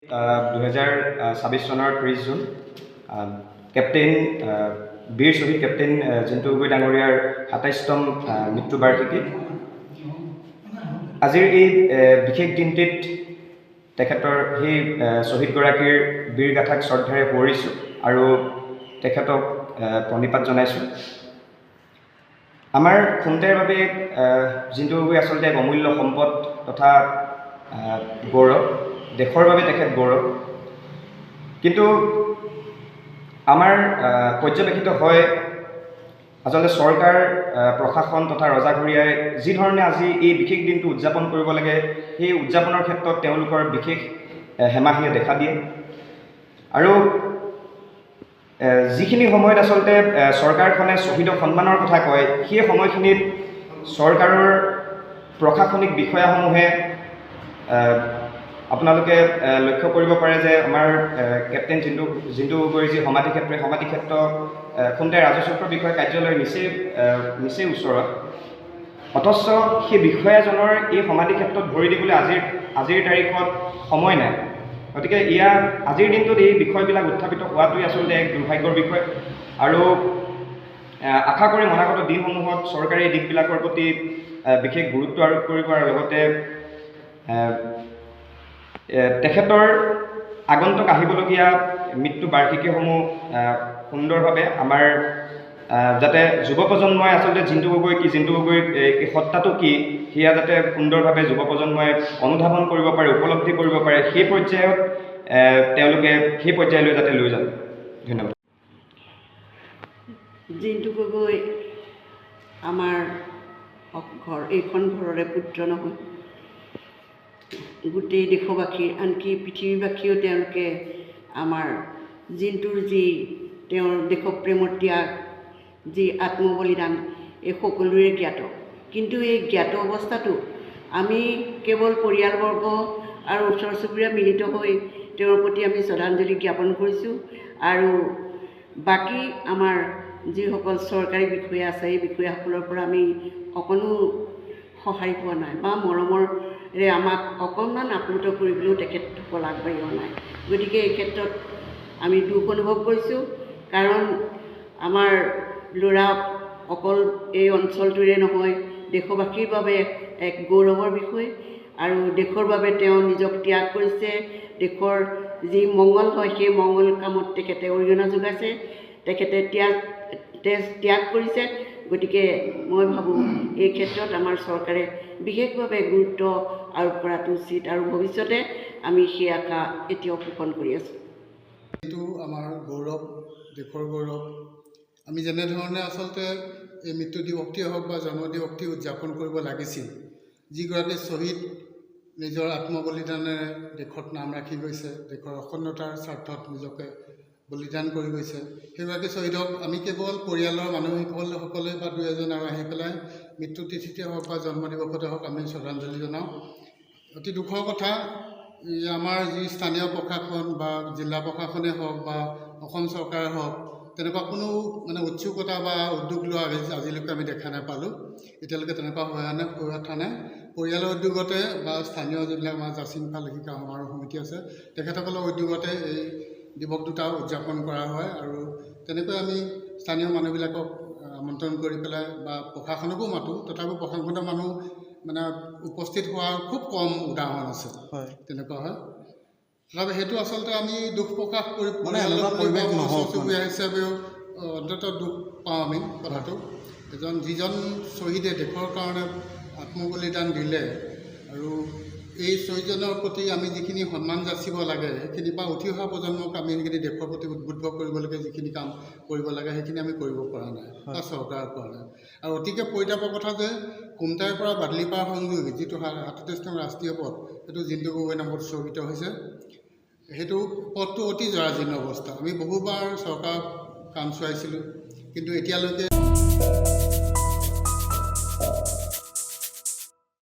2026 চনৰ 30 June captain বীৰ শ্বহীদ captain Jintu Gogoi ডাঙৰীয়াৰ 27তম মৃত্যুবাৰ্ষিকী। আজিৰ এই বিশেষ দিনটিত তেখেতৰ সেই শ্বহীদগৰাকীৰ বীৰগাথাক শ্ৰদ্ধাৰে সোঁৱৰিছোঁ আৰু তেখেতক প্ৰণিপাত জনাইছোঁ। আমাৰ খুন্তেৰ বাবে জিন্তু গগৈ আচলতে এক অমূল্য সম্পদ তথা গৌৰৱ, দেশৰ বাবে তেখেত গৌৰৱ। কিন্তু আমাৰ পৰ্যবেক্ষিত হয় আচলতে চৰকাৰ, প্ৰশাসন তথা ৰজাঘৰীয়াই যি ধৰণে আজি এই বিশেষ দিনটো উদযাপন কৰিব লাগে, সেই উদযাপনৰ ক্ষেত্ৰত তেওঁলোকৰ বিশেষ হেমাহিয়ে দেখা দিয়ে। আৰু যিখিনি সময়ত আচলতে চৰকাৰখনে শ্বহীদক সন্মানৰ কথা কয়, সেই সময়খিনিত চৰকাৰৰ প্ৰশাসনিক বিষয়াসমূহে আপোনালোকে লক্ষ্য কৰিব পাৰে যে আমাৰ কেপ্টেইন জিন্তু গগৈৰ যি সমাধিক্ষেত্ৰ খুন্তে ৰাজচক্ৰ বিষয়া কাৰ্যালয়ৰ নিচেই ওচৰত, অথচ সেই বিষয়াজনৰ এই সমাধিক্ষেত্ৰত ভৰি দিবলৈ আজিৰ তাৰিখত সময় নাই। গতিকে আজিৰ দিনটোত এই বিষয়বিলাক উত্থাপিত হোৱাটোৱে আচলতে এক দুৰ্ভাগ্যৰ বিষয়। আৰু আশা কৰি অনাগত দিনসমূহত চৰকাৰে এই দিশবিলাকৰ প্ৰতি বিশেষ গুৰুত্ব আৰোপ কৰিব আৰু লগতে তেখেতৰ আগন্তুক আহিবলগীয়া মৃত্যু বাৰ্ষিকীসমূহ সুন্দৰভাৱে আমাৰ যাতে যুৱ প্ৰজন্মই আচলতে জিন্তু গগৈৰ এই সত্তাটো কি, সেয়া যাতে সুন্দৰভাৱে যুৱ প্ৰজন্মই অনুধাৱন কৰিব পাৰে, উপলব্ধি কৰিব পাৰে, সেই পৰ্যায়ত তেওঁলোকে সেই পৰ্যায়লৈ যাতে লৈ যায়। ধন্যবাদ। জিন্তু গগৈ আমাৰ এইখন ঘৰৰে পুত্ৰ নহয়, গোটেই দেশবাসীৰ, আনকি পৃথিৱীবাসীয়েও তেওঁলোকে আমাৰ জিন্তুৰ যি তেওঁৰ দেশপ্ৰেমৰ ত্যাগ, যি আত্মবলিদান, এই সকলোৰে জ্ঞাত। কিন্তু এই জ্ঞাত অৱস্থাটো আমি কেৱল পৰিয়ালবৰ্গ আৰু ওচৰ চুবুৰীয়া মিলিত হৈ তেওঁৰ প্ৰতি আমি শ্ৰদ্ধাঞ্জলি জ্ঞাপন কৰিছোঁ। আৰু বাকী আমাৰ যিসকল চৰকাৰী বিষয়া আছে, এই বিষয়াসকলৰ পৰা আমি অকণো সহায় পোৱা নাই বা মৰমৰে আমাক অকণমান আপ্লুত কৰিবলৈও তেখেতসকল আগবাঢ়ি অহা নাই। গতিকে এই ক্ষেত্ৰত আমি দুখ অনুভৱ কৰিছোঁ, কাৰণ আমাৰ ল'ৰা অকল এই অঞ্চলটোৰে নহয়, দেশবাসীৰ বাবে এক গৌৰৱৰ বিষয়। আৰু দেশৰ বাবে তেওঁ নিজক ত্যাগ কৰিছে। দেশৰ যি মংগল হয়, সেই মংগল কামত তেখেতে অৰিহণা যোগাইছে, তেখেতে ত্যাগ কৰিছে। গতিকে মই ভাবোঁ এই ক্ষেত্ৰত আমাৰ চৰকাৰে বিশেষভাৱে গুৰুত্ব আৰোপ কৰাটো উচিত, আৰু ভৱিষ্যতে আমি সেই আশা এতিয়াও পোষণ কৰি আছোঁ। এইটো আমাৰ গৌৰৱ, দেশৰ গৌৰৱ। আমি যেনেধৰণে আচলতে এই মৃত্যু দিৱসটিয়ে হওক বা জন্ম দিৱসটি উদযাপন কৰিব লাগিছিল, যিগৰাকী শ্বহীদ নিজৰ আত্মবলিদানেৰে দেশত নাম ৰাখি গৈছে, দেশৰ অখণ্ডতাৰ স্বাৰ্থত নিজকে বলিদান কৰি গৈছে, সেইগৰাকী শ্বহীদক আমি কেৱল পৰিয়ালৰ মানুহসকলে বা দুই এজন আৰু আহি পেলাই মৃত্যু তিথিতে হওক বা জন্ম দিৱসতে হওক আমি শ্ৰদ্ধাঞ্জলি জনাওঁ। অতি দুখৰ কথা, আমাৰ যি স্থানীয় প্ৰশাসন বা জিলা প্ৰশাসনে হওক বা অসম চৰকাৰে হওক, তেনেকুৱা কোনো উৎসুকতা বা উদ্যোগ লোৱা আজিলৈকে আমি দেখা নাপালোঁ। এতিয়ালৈকে তেনেকুৱা হৈ উঠা নাই। পৰিয়ালৰ উদ্যোগতে বা স্থানীয় যিবিলাক আমাৰ জাচিংফা লেখিকা সমাৰোহ সমিতি আছে, তেখেতসকলৰ উদ্যোগতে এই দিৱস দুটা উদযাপন কৰা হয়। আৰু তেনেকৈ আমি স্থানীয় মানুহবিলাকক আমন্ত্ৰণ কৰি পেলাই বা প্ৰশাসনকো মাতোঁ, তথাপিও প্ৰশাসনৰ মানুহ উপস্থিত হোৱাৰ খুব কম উদাহৰণ আছে। তেনেকুৱা হয়। তথাপি সেইটো আচলতে আমি দুখ প্ৰকাশ কৰি চুবুৰীয়া হিচাপেও অন্ততঃ দুখ পাওঁ আমি কথাটো। যিজন শ্বহীদে দেশৰ কাৰণে আত্মবলিদান দিলে, আৰু এই শ্বহীদজনৰ প্ৰতি আমি যিখিনি সন্মান যাচিব লাগে, সেইখিনি বা উঠি অহা প্ৰজন্মক আমি সেইখিনি দেশৰ প্ৰতি উদ্বুদ্ধ কৰিবলৈকে যিখিনি কাম কৰিব লাগে, সেইখিনি আমি কৰিব পৰা নাই বা চৰকাৰৰ পৰা নাই। আৰু অতিকে পৰিতাপৰ কথা যে খুমটাইৰ পৰা বাদলিপাৰা সংযোগী যিটো 37নং ৰাষ্ট্ৰীয় পথ, সেইটো জিন্তু গগৈ নামত উৎসৰ্গিত হৈছে। সেইটো পথটো অতি জৰাজীৰ্ণ অৱস্থা। আমি বহুবাৰ চৰকাৰক কাম চোৱাইছিলোঁ, কিন্তু এতিয়ালৈকে